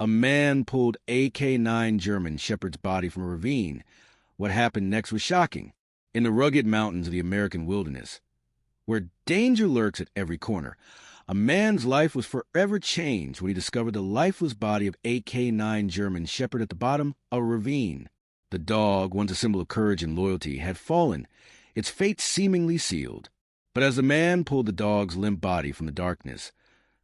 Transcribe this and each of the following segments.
A man pulled a K9 German Shepherd's body from a ravine. What happened next was shocking. In the rugged mountains of the American wilderness, where danger lurks at every corner, a man's life was forever changed when he discovered the lifeless body of a K9 German Shepherd at the bottom of a ravine. The dog, once a symbol of courage and loyalty, had fallen, its fate seemingly sealed. But as the man pulled the dog's limp body from the darkness,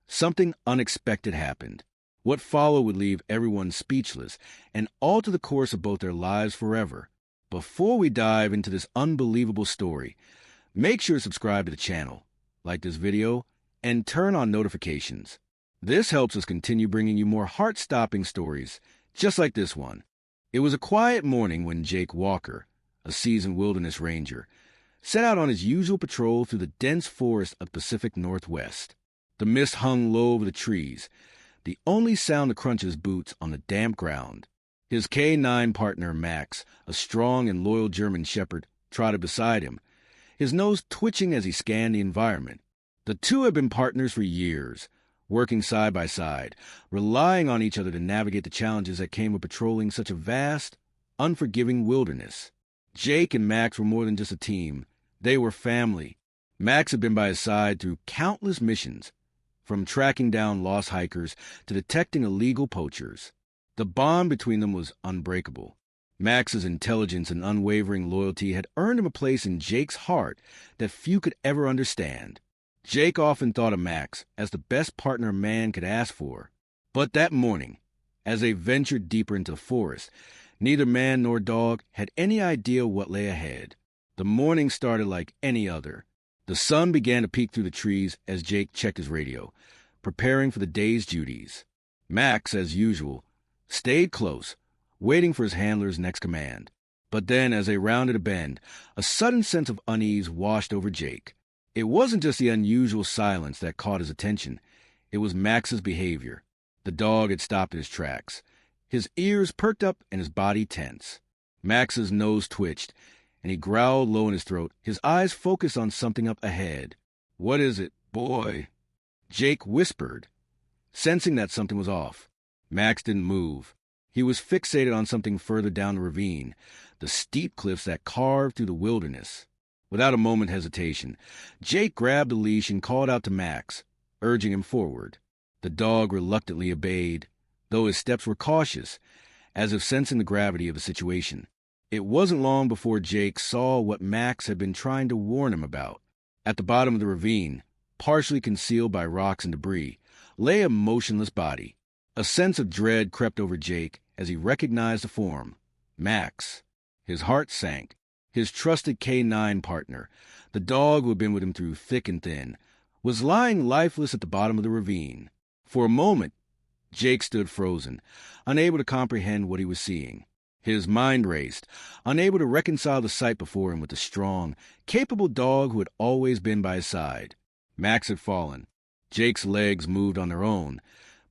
something unexpected happened. What followed would leave everyone speechless and alter the course of both their lives forever. Before we dive into this unbelievable story, make sure to subscribe to the channel, like this video, and turn on notifications. This helps us continue bringing you more heart-stopping stories, just like this one. It was a quiet morning when Jake Walker, a seasoned wilderness ranger, set out on his usual patrol through the dense forest of the Pacific Northwest. The mist hung low over the trees, the only sound the crunch of his boots on the damp ground. His K9 partner, Max, a strong and loyal German shepherd, trotted beside him, his nose twitching as he scanned the environment. The two had been partners for years, working side by side, relying on each other to navigate the challenges that came with patrolling such a vast, unforgiving wilderness. Jake and Max were more than just a team. They were family. Max had been by his side through countless missions, from tracking down lost hikers to detecting illegal poachers. The bond between them was unbreakable. Max's intelligence and unwavering loyalty had earned him a place in Jake's heart that few could ever understand. Jake often thought of Max as the best partner a man could ask for. But that morning, as they ventured deeper into the forest, neither man nor dog had any idea what lay ahead. The morning started like any other. The sun began to peek through the trees as Jake checked his radio, preparing for the day's duties. Max, as usual, stayed close, waiting for his handler's next command. But then, as they rounded a bend, a sudden sense of unease washed over Jake. It wasn't just the unusual silence that caught his attention. It was Max's behavior. The dog had stopped in his tracks, his ears perked up and his body tense. Max's nose twitched, and he growled low in his throat, his eyes focused on something up ahead. "What is it, boy?" Jake whispered, sensing that something was off. Max didn't move. He was fixated on something further down the ravine, the steep cliffs that carved through the wilderness. Without a moment's hesitation, Jake grabbed the leash and called out to Max, urging him forward. The dog reluctantly obeyed, though his steps were cautious, as if sensing the gravity of the situation. It wasn't long before Jake saw what Max had been trying to warn him about. At the bottom of the ravine, partially concealed by rocks and debris, lay a motionless body. A sense of dread crept over Jake as he recognized the form. Max. His heart sank. His trusted K9 partner, the dog who had been with him through thick and thin, was lying lifeless at the bottom of the ravine. For a moment, Jake stood frozen, unable to comprehend what he was seeing. His mind raced, unable to reconcile the sight before him with the strong, capable dog who had always been by his side. Max had fallen. Jake's legs moved on their own,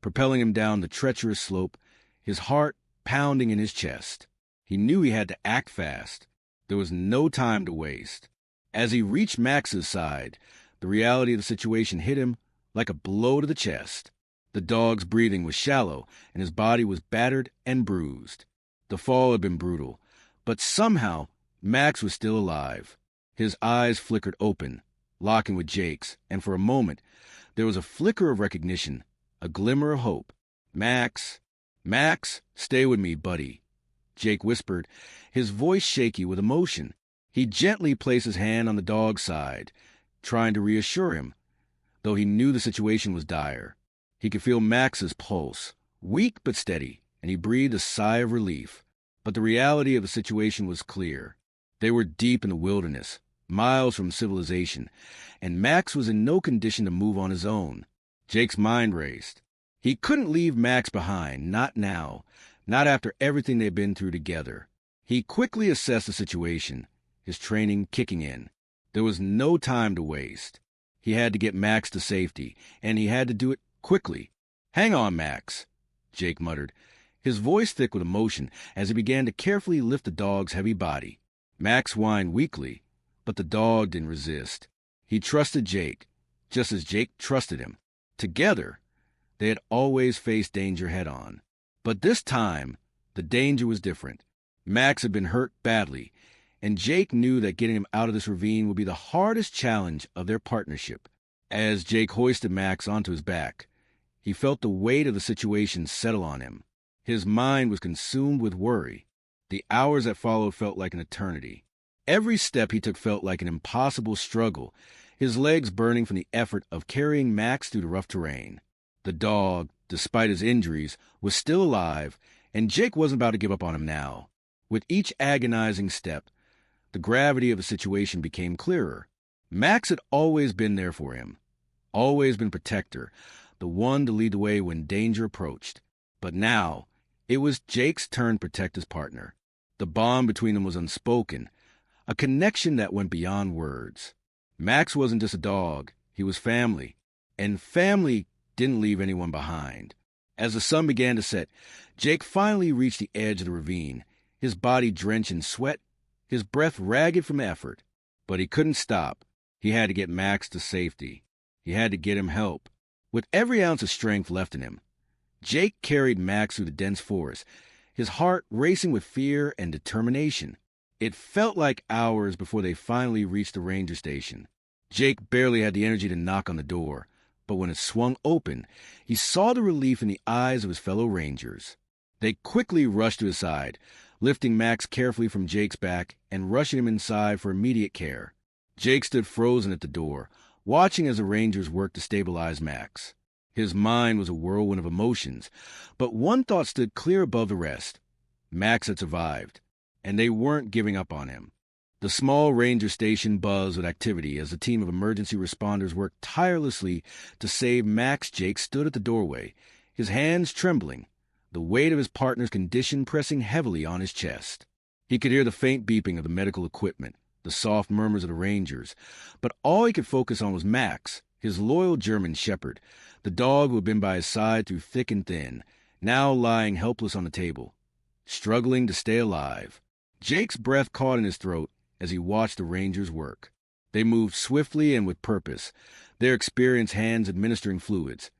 propelling him down the treacherous slope, his heart pounding in his chest. He knew he had to act fast. There was no time to waste. As he reached Max's side, the reality of the situation hit him like a blow to the chest. The dog's breathing was shallow, and his body was battered and bruised. The fall had been brutal, but somehow Max was still alive. His eyes flickered open, locking with Jake's, and for a moment there was a flicker of recognition, a glimmer of hope. "Max, Max, stay with me, buddy," Jake whispered, his voice shaky with emotion. He gently placed his hand on the dog's side, trying to reassure him, though he knew the situation was dire. He could feel Max's pulse, weak but steady, and he breathed a sigh of relief. But the reality of the situation was clear. They were deep in the wilderness, miles from civilization, and Max was in no condition to move on his own. Jake's mind raced. He couldn't leave Max behind, not now, not after everything they'd been through together. He quickly assessed the situation, his training kicking in. There was no time to waste. He had to get Max to safety, and he had to do it quickly. "Hang on, Max," Jake muttered, his voice thick with emotion as he began to carefully lift the dog's heavy body. Max whined weakly, but the dog didn't resist. He trusted Jake, just as Jake trusted him. Together, they had always faced danger head-on. But this time, the danger was different. Max had been hurt badly, and Jake knew that getting him out of this ravine would be the hardest challenge of their partnership. As Jake hoisted Max onto his back, he felt the weight of the situation settle on him. His mind was consumed with worry. The hours that followed felt like an eternity. Every step he took felt like an impossible struggle, his legs burning from the effort of carrying Max through the rough terrain. The dog, despite his injuries, was still alive, and Jake wasn't about to give up on him now. With each agonizing step, the gravity of the situation became clearer. Max had always been there for him, always been protector, the one to lead the way when danger approached. But now, it was Jake's turn to protect his partner. The bond between them was unspoken, a connection that went beyond words. Max wasn't just a dog, he was family, and family didn't leave anyone behind. As the sun began to set, Jake finally reached the edge of the ravine, his body drenched in sweat, his breath ragged from effort. But he couldn't stop. He had to get Max to safety. He had to get him help. With every ounce of strength left in him, Jake carried Max through the dense forest, his heart racing with fear and determination. It felt like hours before they finally reached the ranger station. Jake barely had the energy to knock on the door, but when it swung open, he saw the relief in the eyes of his fellow rangers. They quickly rushed to his side, lifting Max carefully from Jake's back and rushing him inside for immediate care. Jake stood frozen at the door, watching as the rangers worked to stabilize Max. His mind was a whirlwind of emotions, but one thought stood clear above the rest. Max had survived, and they weren't giving up on him. The small ranger station buzzed with activity as a team of emergency responders worked tirelessly to save Max. Jake stood at the doorway, his hands trembling, the weight of his partner's condition pressing heavily on his chest. He could hear the faint beeping of the medical equipment, the soft murmurs of the rangers, but all he could focus on was Max, his loyal German shepherd, the dog who had been by his side through thick and thin, now lying helpless on the table, struggling to stay alive. Jake's breath caught in his throat as he watched the rangers work. They moved swiftly and with purpose, their experienced hands administering fluids,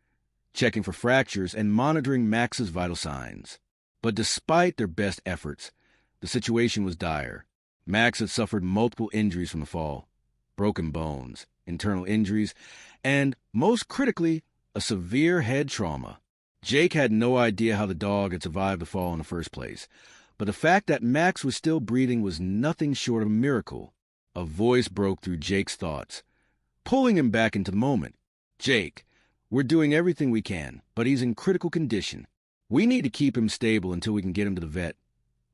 checking for fractures and monitoring Max's vital signs. But despite their best efforts, the situation was dire. Max had suffered multiple injuries from the fall, broken bones, internal injuries, and, most critically, a severe head trauma. Jake had no idea how the dog had survived the fall in the first place, but the fact that Max was still breathing was nothing short of a miracle. A voice broke through Jake's thoughts, pulling him back into the moment. "Jake, we're doing everything we can, but he's in critical condition. We need to keep him stable until we can get him to the vet,"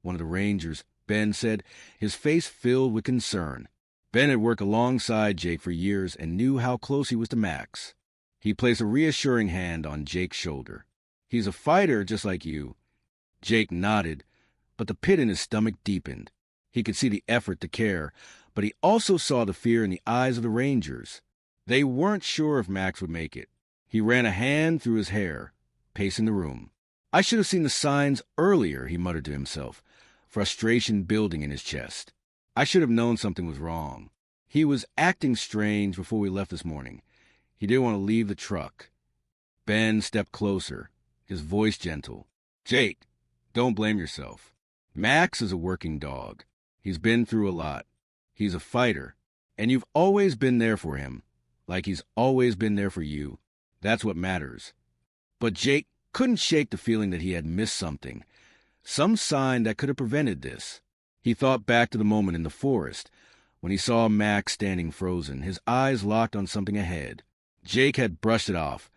one of the rangers, Ben, said, his face filled with concern. Ben had worked alongside Jake for years and knew how close he was to Max. He placed a reassuring hand on Jake's shoulder. "He's a fighter just like you." Jake nodded, but the pit in his stomach deepened. He could see the effort to care, but he also saw the fear in the eyes of the rangers. They weren't sure if Max would make it. He ran a hand through his hair, pacing the room. "I should have seen the signs earlier," he muttered to himself, frustration building in his chest. "I should have known something was wrong." He was acting strange before we left this morning. He didn't want to leave the truck. Ben stepped closer, his voice gentle. "Jake, don't blame yourself. Max is a working dog. He's been through a lot. He's a fighter, and you've always been there for him, like he's always been there for you. That's what matters." But Jake couldn't shake the feeling that he had missed something, some sign that could have prevented this. He thought back to the moment in the forest when he saw Max standing frozen, his eyes locked on something ahead. Jake had brushed it off,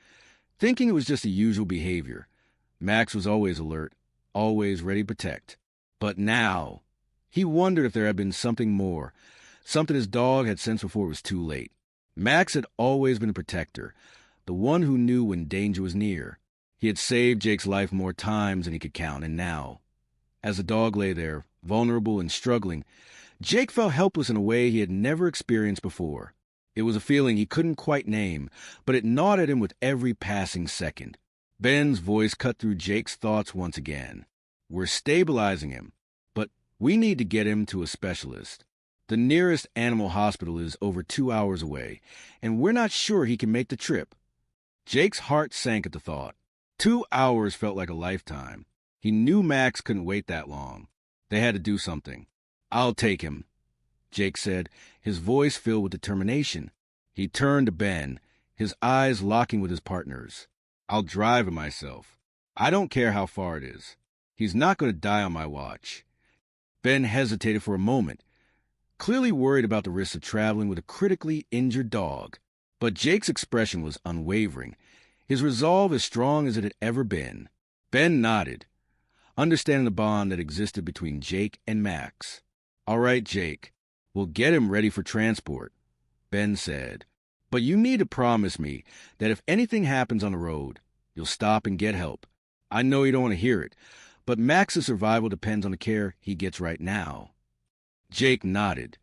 thinking it was just the usual behavior. Max was always alert, always ready to protect. But now, he wondered if there had been something more, something his dog had sensed before it was too late. Max had always been a protector, the one who knew when danger was near. He had saved Jake's life more times than he could count, and now, as the dog lay there, vulnerable and struggling, Jake felt helpless in a way he had never experienced before. It was a feeling he couldn't quite name, but it gnawed at him with every passing second. Ben's voice cut through Jake's thoughts once again. "We're stabilizing him, but we need to get him to a specialist. The nearest animal hospital is over 2 hours away, and we're not sure he can make the trip." Jake's heart sank at the thought. 2 hours felt like a lifetime. He knew Max couldn't wait that long. They had to do something. "I'll take him," Jake said, his voice filled with determination. He turned to Ben, his eyes locking with his partner's. "I'll drive him myself. I don't care how far it is. He's not going to die on my watch." Ben hesitated for a moment, clearly worried about the risks of traveling with a critically injured dog. But Jake's expression was unwavering, his resolve as strong as it had ever been. Ben nodded, understanding the bond that existed between Jake and Max. "All right, Jake, we'll get him ready for transport," Ben said. "But you need to promise me that if anything happens on the road, you'll stop and get help. I know you don't want to hear it, but Max's survival depends on the care he gets right now." Jake nodded,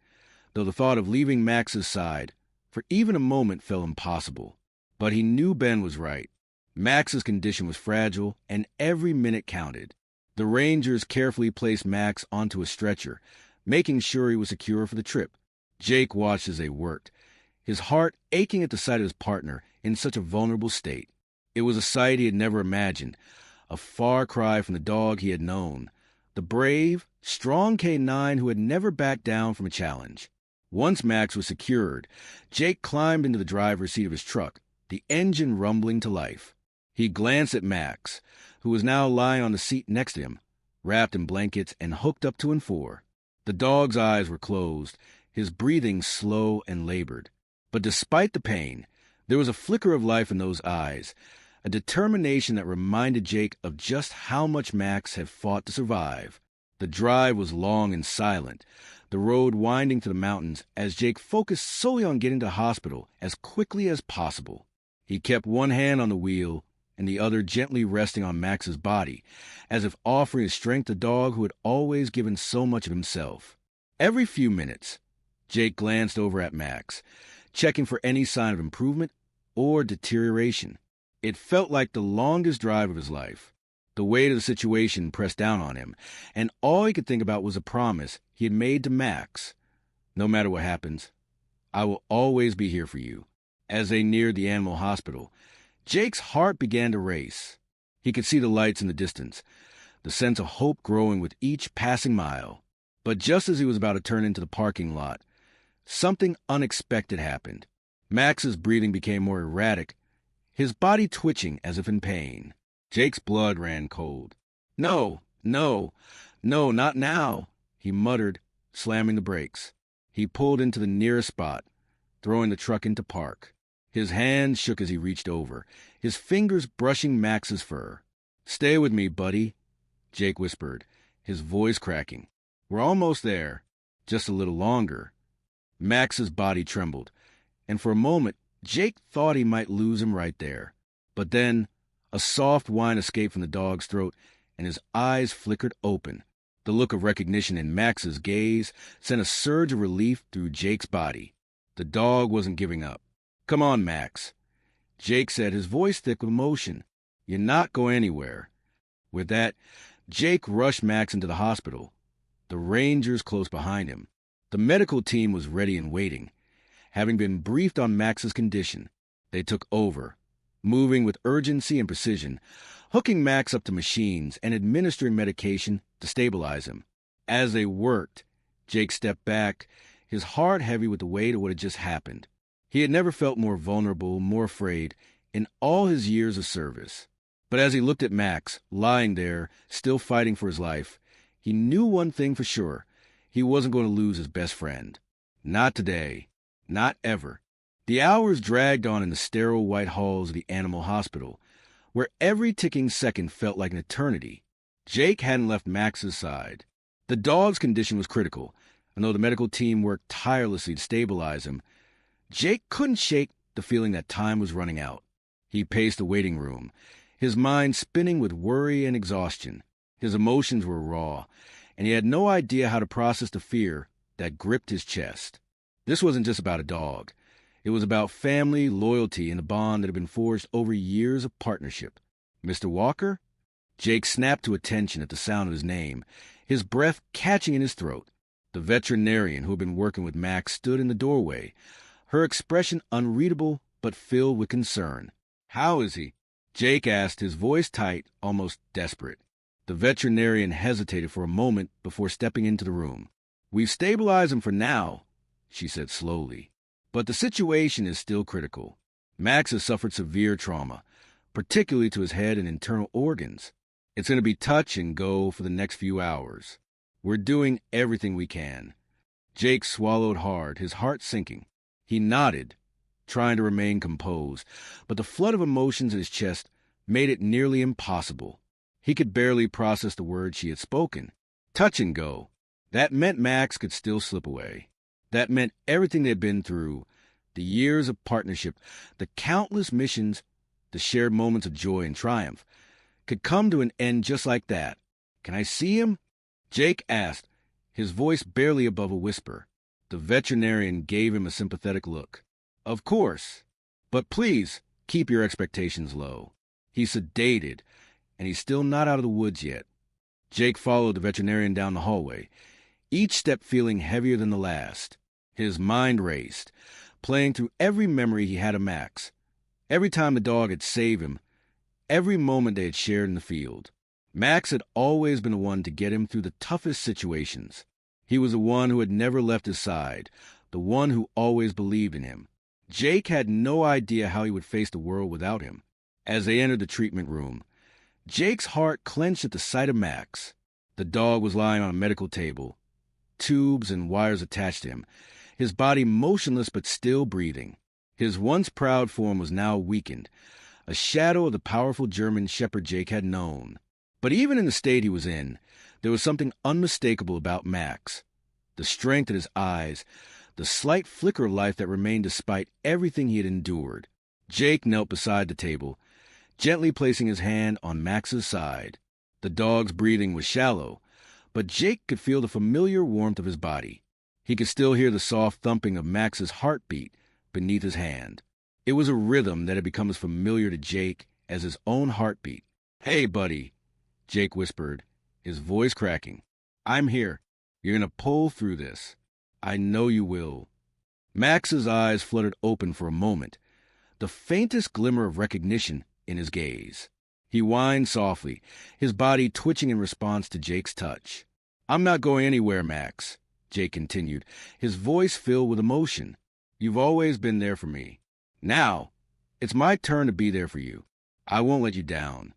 though the thought of leaving Max's side for even a moment felt impossible. But he knew Ben was right. Max's condition was fragile, and every minute counted. The Rangers carefully placed Max onto a stretcher, making sure he was secure for the trip. Jake watched as they worked, his heart aching at the sight of his partner in such a vulnerable state. It was a sight he had never imagined, a far cry from the dog he had known, the brave, strong K9 who had never backed down from a challenge. Once Max was secured, Jake climbed into the driver's seat of his truck, the engine rumbling to life. He glanced at Max, who was now lying on the seat next to him, wrapped in blankets and hooked up to N4. The dog's eyes were closed, his breathing slow and labored. But despite the pain, there was a flicker of life in those eyes, a determination that reminded Jake of just how much Max had fought to survive. The drive was long and silent, the road winding to the mountains as Jake focused solely on getting to the hospital as quickly as possible. He kept one hand on the wheel and the other gently resting on Max's body, as if offering his strength to the dog who had always given so much of himself. Every few minutes, Jake glanced over at Max, checking for any sign of improvement or deterioration. It felt like the longest drive of his life. The weight of the situation pressed down on him, and all he could think about was a promise he had made to Max. "No matter what happens, I will always be here for you." As they neared the animal hospital, Jake's heart began to race. He could see the lights in the distance, the sense of hope growing with each passing mile. But just as he was about to turn into the parking lot, something unexpected happened. Max's breathing became more erratic, his body twitching as if in pain. Jake's blood ran cold. No, not now," he muttered, slamming the brakes. He pulled into the nearest spot, throwing the truck into park. His hands shook as he reached over, his fingers brushing Max's fur. "Stay with me, buddy," Jake whispered, his voice cracking. "We're almost there. Just a little longer." Max's body trembled, and for a moment Jake thought he might lose him right there. But then a soft whine escaped from the dog's throat, and his eyes flickered open. The look of recognition in Max's gaze sent a surge of relief through Jake's body. The dog wasn't giving up. "Come on, Max," Jake said, his voice thick with emotion. "You're not going anywhere." With that, Jake rushed Max into the hospital, the Rangers close behind him. The medical team was ready and waiting. Having been briefed on Max's condition, they took over, moving with urgency and precision, hooking Max up to machines and administering medication to stabilize him. As they worked, Jake stepped back, his heart heavy with the weight of what had just happened. He had never felt more vulnerable, more afraid, in all his years of service. But as he looked at Max, lying there, still fighting for his life, he knew one thing for sure. He wasn't going to lose his best friend. Not today. Not ever. The hours dragged on in the sterile white halls of the animal hospital, where every ticking second felt like an eternity. Jake hadn't left Max's side. The dog's condition was critical, and though the medical team worked tirelessly to stabilize him, Jake couldn't shake the feeling that time was running out. He paced the waiting room, his mind spinning with worry and exhaustion. His emotions were raw, and he had no idea how to process the fear that gripped his chest. This wasn't just about a dog. It was about family, loyalty, and the bond that had been forged over years of partnership. "Mr. Walker?" Jake snapped to attention at the sound of his name, his breath catching in his throat. The veterinarian who had been working with Max stood in the doorway, her expression unreadable but filled with concern. "How is he?" Jake asked, his voice tight, almost desperate. The veterinarian hesitated for a moment before stepping into the room. "We've stabilized him for now," she said slowly. "But the situation is still critical. Max has suffered severe trauma, particularly to his head and internal organs. It's going to be touch and go for the next few hours. We're doing everything we can." Jake swallowed hard, his heart sinking. He nodded, trying to remain composed, but the flood of emotions in his chest made it nearly impossible. He could barely process the words she had spoken. Touch and go. That meant Max could still slip away. That meant everything they'd been through, the years of partnership, the countless missions, the shared moments of joy and triumph, could come to an end just like that. "Can I see him?" Jake asked, his voice barely above a whisper. The veterinarian gave him a sympathetic look. "Of course. But please, keep your expectations low. He's sedated, and he's still not out of the woods yet." Jake followed the veterinarian down the hallway, each step feeling heavier than the last. His mind raced, playing through every memory he had of Max, every time the dog had saved him, every moment they had shared in the field. Max had always been the one to get him through the toughest situations. He was the one who had never left his side, the one who always believed in him. Jake had no idea how he would face the world without him. As they entered the treatment room, Jake's heart clenched at the sight of Max. The dog was lying on a medical table, tubes and wires attached to him, his body motionless but still breathing. His once proud form was now weakened, a shadow of the powerful German shepherd Jake had known. But even in the state he was in, there was something unmistakable about Max. The strength in his eyes, the slight flicker of life that remained despite everything he had endured. Jake knelt beside the table, gently placing his hand on Max's side. The dog's breathing was shallow, but Jake could feel the familiar warmth of his body. He could still hear the soft thumping of Max's heartbeat beneath his hand. It was a rhythm that had become as familiar to Jake as his own heartbeat. "Hey, buddy," Jake whispered, his voice cracking. "I'm here. You're going to pull through this. I know you will." Max's eyes fluttered open for a moment, the faintest glimmer of recognition in his gaze. He whined softly, his body twitching in response to Jake's touch. "I'm not going anywhere, Max," Jake continued, his voice filled with emotion. "You've always been there for me. Now, it's my turn to be there for you. I won't let you down."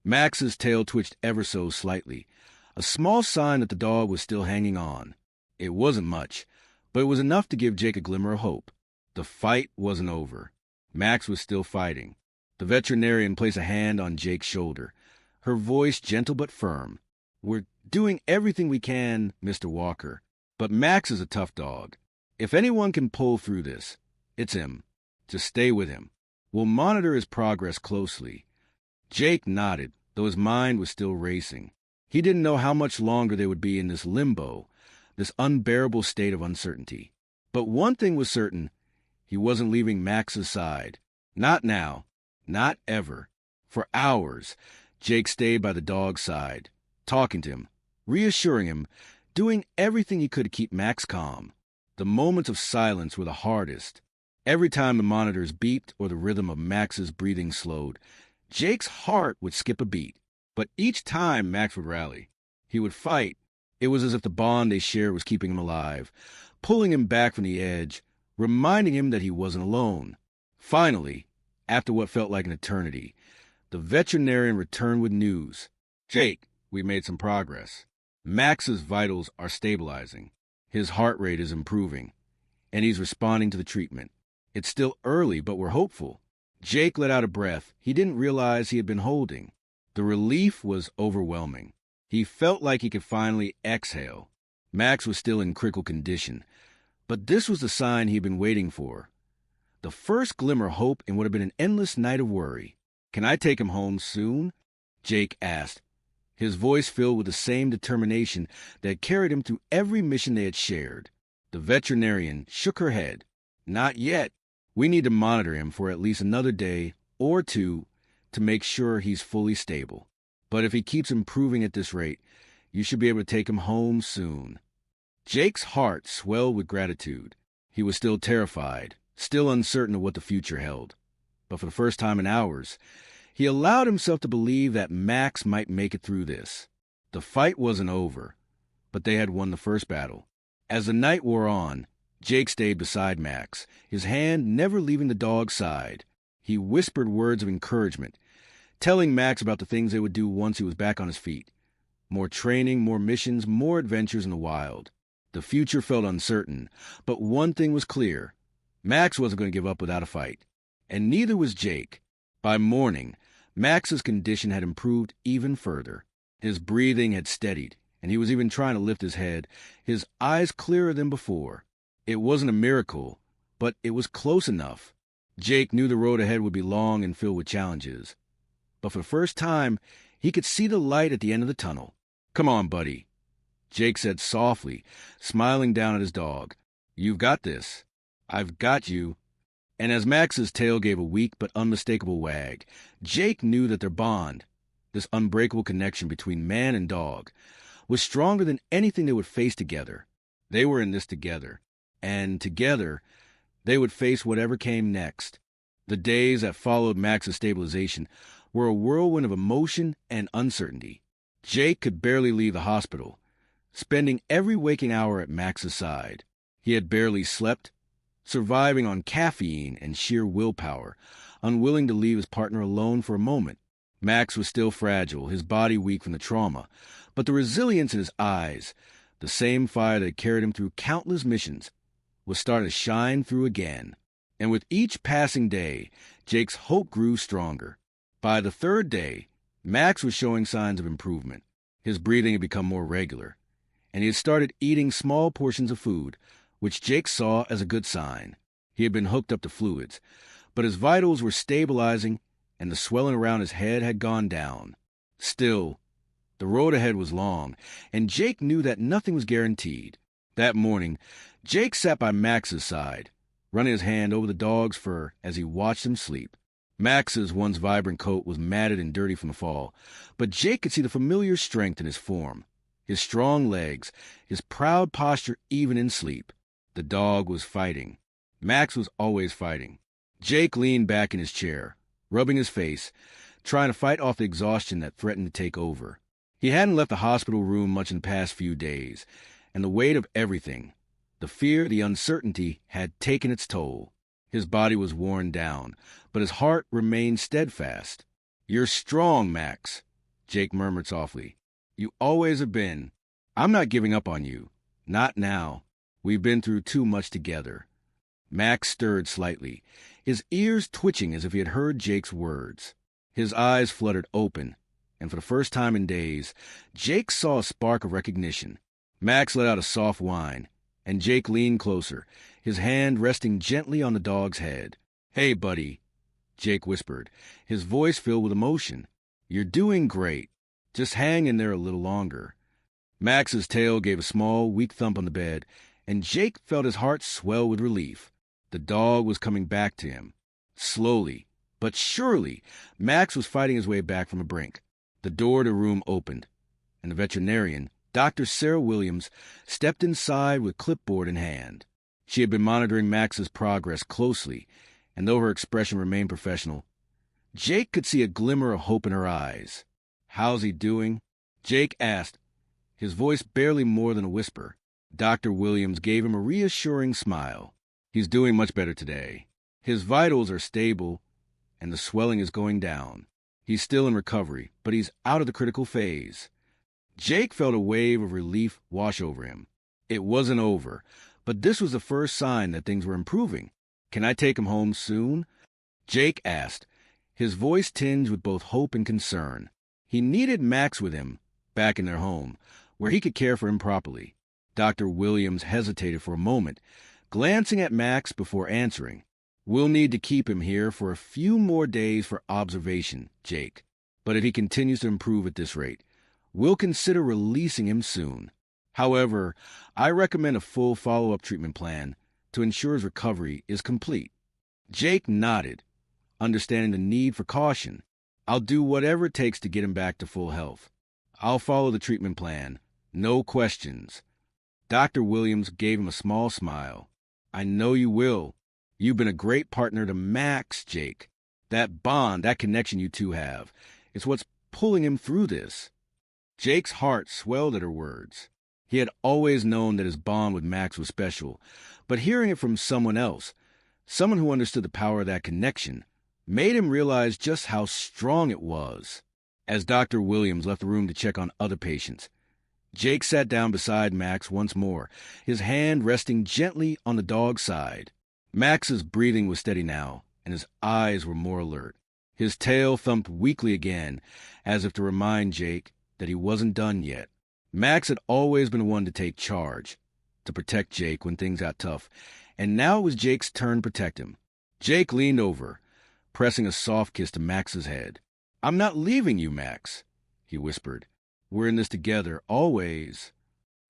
Max's tail twitched ever so slightly, a small sign that the dog was still hanging on. It wasn't much, but it was enough to give Jake a glimmer of hope. The fight wasn't over. Max was still fighting. The veterinarian placed a hand on Jake's shoulder, her voice gentle but firm. "We're doing everything we can, Mr. Walker, but Max is a tough dog. If anyone can pull through this, it's him. Just stay with him. We'll monitor his progress closely." Jake nodded, though his mind was still racing. He didn't know how much longer they would be in this limbo, this unbearable state of uncertainty. But one thing was certain, he wasn't leaving Max's side. Not now. Not ever. For hours, Jake stayed by the dog's side, talking to him, reassuring him, doing everything he could to keep Max calm. The moments of silence were the hardest. Every time the monitors beeped or the rhythm of Max's breathing slowed, Jake's heart would skip a beat. But each time Max would rally. He would fight. It was as if the bond they shared was keeping him alive, pulling him back from the edge, reminding him that he wasn't alone. Finally, after what felt like an eternity, the veterinarian returned with news. "Jake, we made some progress. Max's vitals are stabilizing. His heart rate is improving, and he's responding to the treatment. It's still early, but we're hopeful." Jake let out a breath he didn't realize he had been holding. The relief was overwhelming. He felt like he could finally exhale. Max was still in critical condition, but this was the sign he'd been waiting for. The first glimmer of hope in what had been an endless night of worry. "Can I take him home soon?" Jake asked, his voice filled with the same determination that had carried him through every mission they had shared. The veterinarian shook her head. "Not yet. We need to monitor him for at least another day or two to make sure he's fully stable. But if he keeps improving at this rate, you should be able to take him home soon." Jake's heart swelled with gratitude. He was still terrified, still uncertain of what the future held. But for the first time in hours, he allowed himself to believe that Max might make it through this. The fight wasn't over, but they had won the first battle. As the night wore on, Jake stayed beside Max, his hand never leaving the dog's side. He whispered words of encouragement, telling Max about the things they would do once he was back on his feet. More training, more missions, more adventures in the wild. The future felt uncertain, but one thing was clear. Max wasn't going to give up without a fight. And neither was Jake. By morning, Max's condition had improved even further. His breathing had steadied, and he was even trying to lift his head, his eyes clearer than before. It wasn't a miracle, but it was close enough. Jake knew the road ahead would be long and filled with challenges. But for the first time, he could see the light at the end of the tunnel. "Come on, buddy," Jake said softly, smiling down at his dog. "You've got this. I've got you." And as Max's tail gave a weak but unmistakable wag, Jake knew that their bond, this unbreakable connection between man and dog, was stronger than anything they would face together. They were in this together, and together they would face whatever came next. The days that followed Max's stabilization were a whirlwind of emotion and uncertainty. Jake could barely leave the hospital, spending every waking hour at Max's side. He had barely slept, surviving on caffeine and sheer willpower, unwilling to leave his partner alone for a moment. Max was still fragile, his body weak from the trauma, but the resilience in his eyes, the same fire that had carried him through countless missions, was starting to shine through again. And with each passing day, Jake's hope grew stronger. By the third day, Max was showing signs of improvement. His breathing had become more regular, and he had started eating small portions of food, which Jake saw as a good sign. He had been hooked up to fluids, but his vitals were stabilizing, and the swelling around his head had gone down. Still, the road ahead was long, and Jake knew that nothing was guaranteed. That morning, Jake sat by Max's side, running his hand over the dog's fur as he watched him sleep. Max's once vibrant coat was matted and dirty from the fall, but Jake could see the familiar strength in his form, his strong legs, his proud posture even in sleep. The dog was fighting. Max was always fighting. Jake leaned back in his chair, rubbing his face, trying to fight off the exhaustion that threatened to take over. He hadn't left the hospital room much in the past few days, and the weight of everything, the fear, the uncertainty, had taken its toll. His body was worn down, but his heart remained steadfast. "You're strong, Max," Jake murmured softly. "You always have been. I'm not giving up on you. Not now. We've been through too much together." Max stirred slightly, his ears twitching as if he had heard Jake's words. His eyes fluttered open, and for the first time in days, Jake saw a spark of recognition. Max let out a soft whine, and Jake leaned closer, his hand resting gently on the dog's head. "Hey, buddy," Jake whispered, his voice filled with emotion. "You're doing great. Just hang in there a little longer." Max's tail gave a small, weak thump on the bed, and Jake felt his heart swell with relief. The dog was coming back to him. Slowly, but surely, Max was fighting his way back from the brink. The door to the room opened, and the veterinarian, Dr. Sarah Williams, stepped inside with clipboard in hand. She had been monitoring Max's progress closely, and though her expression remained professional, Jake could see a glimmer of hope in her eyes. "How's he doing?" Jake asked, his voice barely more than a whisper. Dr. Williams gave him a reassuring smile. "He's doing much better today. His vitals are stable, and the swelling is going down. He's still in recovery, but he's out of the critical phase." Jake felt a wave of relief wash over him. It wasn't over, but this was the first sign that things were improving. "Can I take him home soon?" Jake asked, his voice tinged with both hope and concern. He needed Max with him, back in their home, where he could care for him properly. Dr. Williams hesitated for a moment, glancing at Max before answering. "We'll need to keep him here for a few more days for observation, Jake. But if he continues to improve at this rate, we'll consider releasing him soon. However, I recommend a full follow-up treatment plan to ensure his recovery is complete." Jake nodded, understanding the need for caution. "I'll do whatever it takes to get him back to full health. I'll follow the treatment plan. No questions." Dr. Williams gave him a small smile. "I know you will. You've been a great partner to Max, Jake. That bond, that connection you two have, is what's pulling him through this." Jake's heart swelled at her words. He had always known that his bond with Max was special, but hearing it from someone else, someone who understood the power of that connection, made him realize just how strong it was. As Dr. Williams left the room to check on other patients, Jake sat down beside Max once more, his hand resting gently on the dog's side. Max's breathing was steady now, and his eyes were more alert. His tail thumped weakly again, as if to remind Jake that he wasn't done yet. Max had always been one to take charge, to protect Jake when things got tough, and now it was Jake's turn to protect him. Jake leaned over, pressing a soft kiss to Max's head. "I'm not leaving you, Max," he whispered. "We're in this together, always."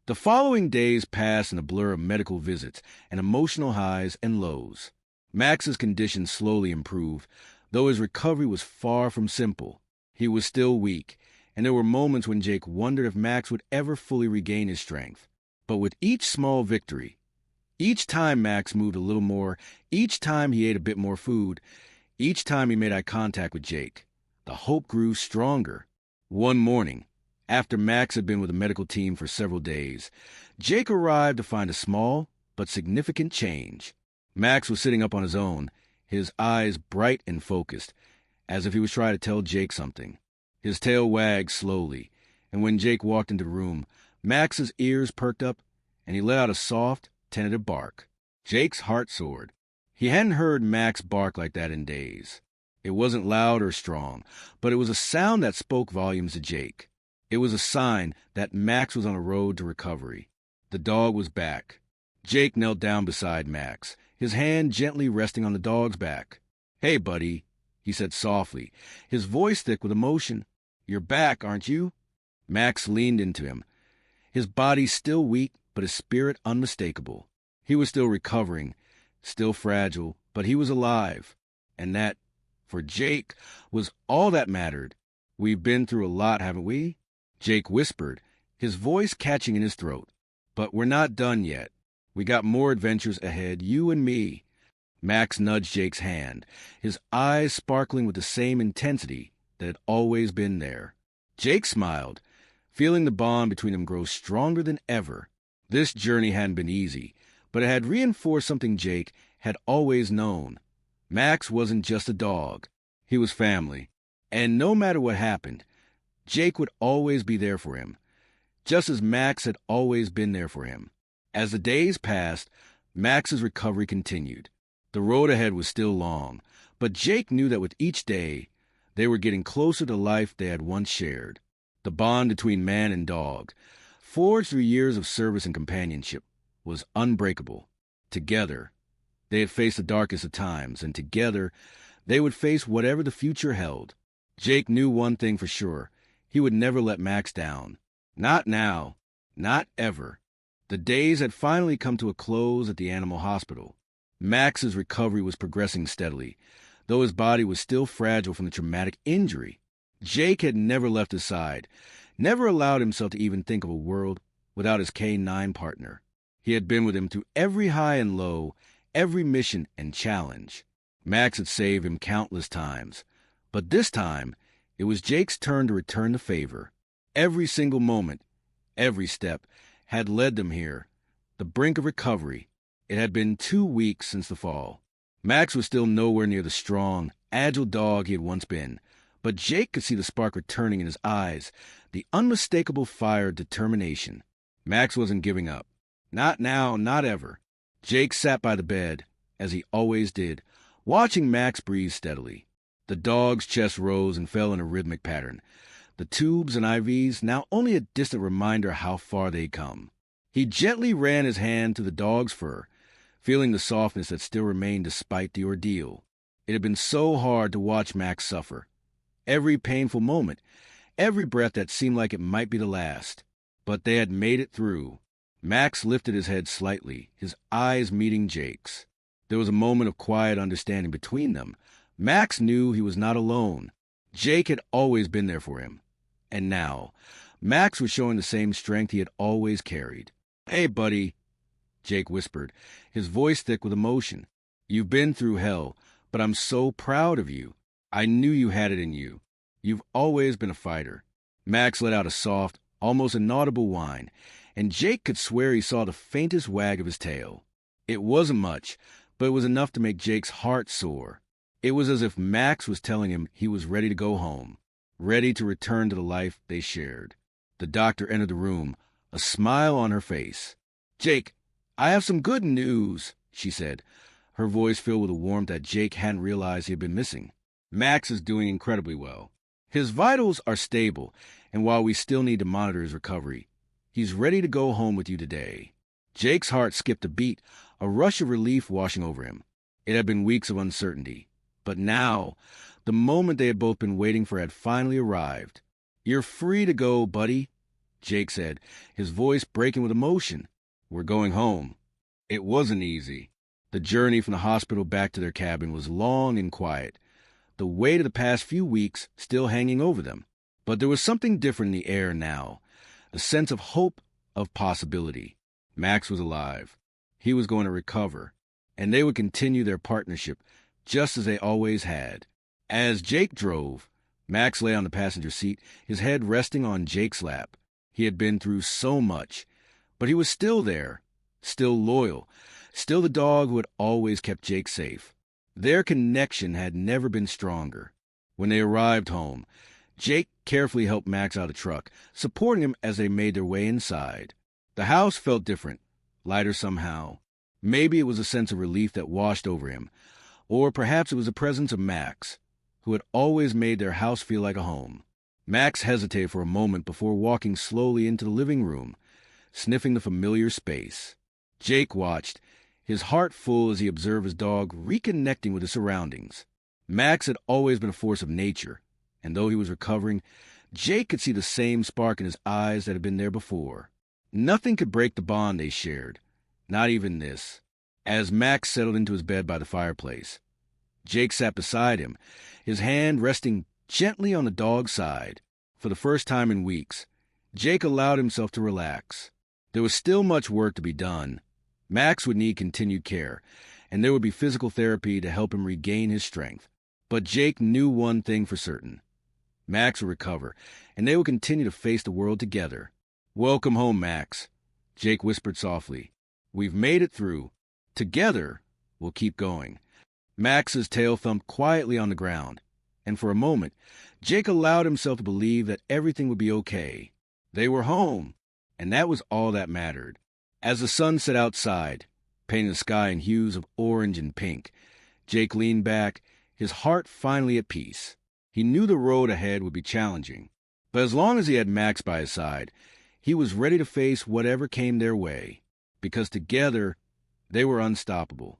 The following days passed in a blur of medical visits and emotional highs and lows. Max's condition slowly improved, though his recovery was far from simple. He was still weak, and there were moments when Jake wondered if Max would ever fully regain his strength. But with each small victory, each time Max moved a little more, each time he ate a bit more food, each time he made eye contact with Jake, the hope grew stronger. One morning, after Max had been with the medical team for several days, Jake arrived to find a small but significant change. Max was sitting up on his own, his eyes bright and focused, as if he was trying to tell Jake something. His tail wagged slowly, and when Jake walked into the room, Max's ears perked up, and he let out a soft, tentative bark. Jake's heart soared. He hadn't heard Max bark like that in days. It wasn't loud or strong, but it was a sound that spoke volumes to Jake. It was a sign that Max was on a road to recovery. The dog was back. Jake knelt down beside Max, his hand gently resting on the dog's back. "Hey, buddy," he said softly, his voice thick with emotion. "You're back, aren't you?" Max leaned into him, his body still weak, but his spirit unmistakable. He was still recovering, still fragile, but he was alive. And that, for Jake, was all that mattered. "We've been through a lot, haven't we?" Jake whispered, his voice catching in his throat. "But we're not done yet. We got more adventures ahead, you and me." Max nudged Jake's hand, his eyes sparkling with the same intensity that had always been there. Jake smiled, feeling the bond between them grow stronger than ever. This journey hadn't been easy, but it had reinforced something Jake had always known. Max wasn't just a dog. He was family. And no matter what happened, Jake would always be there for him, just as Max had always been there for him. As the days passed, Max's recovery continued. The road ahead was still long, but Jake knew that with each day, they were getting closer to life they had once shared. The bond between man and dog, forged through years of service and companionship, was unbreakable. Together, they had faced the darkest of times, and together, they would face whatever the future held. Jake knew one thing for sure. He would never let Max down. Not now. Not ever. The days had finally come to a close at the animal hospital. Max's recovery was progressing steadily, though his body was still fragile from the traumatic injury. Jake had never left his side, never allowed himself to even think of a world without his K9 partner. He had been with him through every high and low, every mission and challenge. Max had saved him countless times, but this time, it was Jake's turn to return the favor. Every single moment, every step, had led them here, the brink of recovery. It had been 2 weeks since the fall. Max was still nowhere near the strong, agile dog he had once been, but Jake could see the spark returning in his eyes, the unmistakable fire of determination. Max wasn't giving up. Not now, not ever. Jake sat by the bed, as he always did, watching Max breathe steadily. The dog's chest rose and fell in a rhythmic pattern, the tubes and IVs now only a distant reminder how far they'd come. He gently ran his hand through the dog's fur, feeling the softness that still remained despite the ordeal. It had been so hard to watch Max suffer. Every painful moment, every breath that seemed like it might be the last. But they had made it through. Max lifted his head slightly, his eyes meeting Jake's. There was a moment of quiet understanding between them. Max knew he was not alone. Jake had always been there for him. And now, Max was showing the same strength he had always carried. "Hey, buddy," Jake whispered, his voice thick with emotion. "You've been through hell, but I'm so proud of you. I knew you had it in you. You've always been a fighter. Max let out a soft, almost inaudible whine, and Jake could swear he saw the faintest wag of his tail. It wasn't much, but it was enough to make Jake's heart soar. It was as if Max was telling him he was ready to go home, ready to return to the life they shared. The doctor entered the room, a smile on her face. "Jake, I have some good news," she said, her voice filled with a warmth that Jake hadn't realized he had been missing. "Max is doing incredibly well. His vitals are stable, and while we still need to monitor his recovery, he's ready to go home with you today." Jake's heart skipped a beat, a rush of relief washing over him. It had been weeks of uncertainty, but now, the moment they had both been waiting for had finally arrived. "You're free to go, buddy," Jake said, his voice breaking with emotion. "We're going home." It wasn't easy. The journey from the hospital back to their cabin was long and quiet, the weight of the past few weeks still hanging over them. But there was something different in the air now, the sense of hope, of possibility. Max was alive. He was going to recover, and they would continue their partnership just as they always had. As Jake drove, Max lay on the passenger seat, his head resting on Jake's lap. He had been through so much, but he was still there, still loyal, still the dog who had always kept Jake safe. Their connection had never been stronger. When they arrived home, Jake carefully helped Max out of the truck, supporting him as they made their way inside. The house felt different, lighter somehow. Maybe it was a sense of relief that washed over him, or perhaps it was the presence of Max, who had always made their house feel like a home. Max hesitated for a moment before walking slowly into the living room, sniffing the familiar space. Jake watched, his heart full as he observed his dog reconnecting with his surroundings. Max had always been a force of nature, and though he was recovering, Jake could see the same spark in his eyes that had been there before. Nothing could break the bond they shared, not even this. As Max settled into his bed by the fireplace, Jake sat beside him, his hand resting gently on the dog's side. For the first time in weeks, Jake allowed himself to relax. There was still much work to be done. Max would need continued care, and there would be physical therapy to help him regain his strength. But Jake knew one thing for certain. Max would recover, and they would continue to face the world together. "Welcome home, Max," Jake whispered softly. "We've made it through. Together, we'll keep going." Max's tail thumped quietly on the ground, and for a moment, Jake allowed himself to believe that everything would be okay. They were home, and that was all that mattered. As the sun set outside, painting the sky in hues of orange and pink, Jake leaned back, his heart finally at peace. He knew the road ahead would be challenging, but as long as he had Max by his side, he was ready to face whatever came their way, because together they were unstoppable.